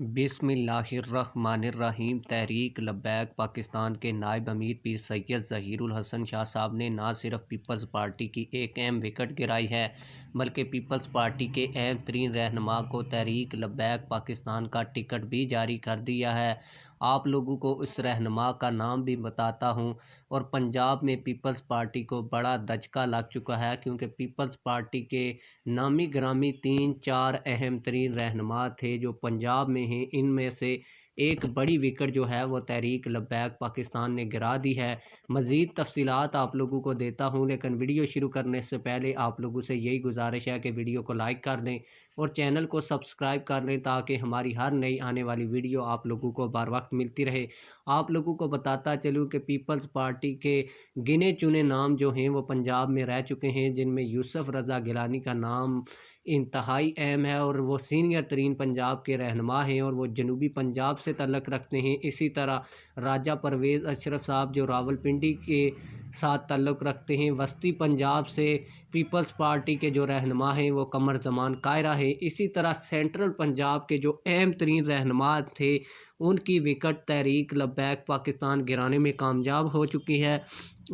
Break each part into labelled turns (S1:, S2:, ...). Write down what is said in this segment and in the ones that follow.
S1: बिस्मिल्लाहिर्रहमानिर्रहीम। तहरीक लब्बैक पाकिस्तान के नायब अमीर पीर सैयद ज़हीरुल हसन शाह साहब ने ना सिर्फ पीपल्स पार्टी की एक अहम विकेट गिराई है, बल्कि पीपल्स पार्टी के अहम तरीन रहनुमा को तहरीक लब्बैक पाकिस्तान का टिकट भी जारी कर दिया है। आप लोगों को इस रहनुमा का नाम भी बताता हूँ। और पंजाब में पीपल्स पार्टी को बड़ा दचका लग चुका है, क्योंकि पीपल्स पार्टी के नामी ग्रामी 3-4 अहम तरीन रहनुमा थे जो पंजाब में हैं। इनमें से एक बड़ी विकेट जो है वो तहरीक लब्बैक पाकिस्तान ने गिरा दी है। मज़ीद तफसीलात आप लोगों को देता हूँ, लेकिन वीडियो शुरू करने से पहले आप लोगों से यही गुजारिश है कि वीडियो को लाइक कर दें और चैनल को सब्सक्राइब कर लें, ताकि हमारी हर नई आने वाली वीडियो आप लोगों को बार वक्त मिलती रहे। आप लोगों को बताता चलूँ कि पीपल्स पार्टी के गिने चुने नाम जो हैं वो पंजाब में रह चुके हैं, जिनमें यूसुफ रज़ा गिलानी का नाम इंतहाई अहम है और वो सीनियर तरीन पंजाब के रहनुमा हैं और वो जनूबी पंजाब से तल्लक़ रखते हैं। इसी तरह राजा परवेज़ अशरफ साहब जो रावलपिंडी के साथ तल्लुक़ रखते हैं। वस्ती पंजाब से पीपल्स पार्टी के जो रहनुमा हैं वो कमर ज़मान कायरा है। इसी तरह सेंट्रल पंजाब के जो अहम तरीन रहनुमा थे, उनकी विकेट तहरीक लब्बैक पाकिस्तान गिराने में कामयाब हो चुकी है।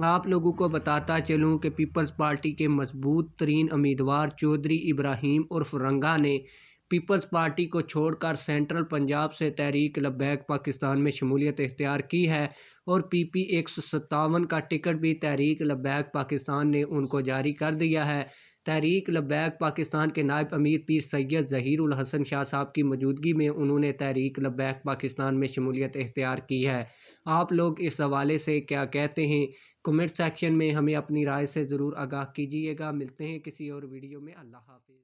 S1: आप लोगों को बताता चलूँ कि पीपल्स पार्टी के मजबूत तरीन उम्मीदवार चौधरी इब्राहिम उर्फ रंगा ने पीपल्स पार्टी को छोड़कर सेंट्रल पंजाब से तहरीक लब्बैक पाकिस्तान में शमूलियत इख्तियार की है और PP 157 का टिकट भी तहरीक लब्बैक पाकिस्तान ने उनको जारी कर दिया है। तहरीक लब्बैक पाकिस्तान के नायब अमीर पीर सैयद ज़हीरुल हसन शाह साहब की मौजूदगी में उन्होंने तहरीक लब्बैक पाकिस्तान में शमूलियत इख्तियार की है। आप लोग इस हवाले से क्या कहते हैं? कमेंट सेक्शन में हमें अपनी राय से ज़रूर आगाह कीजिएगा। मिलते हैं किसी और वीडियो में। अल्लाह हाफ़िज़।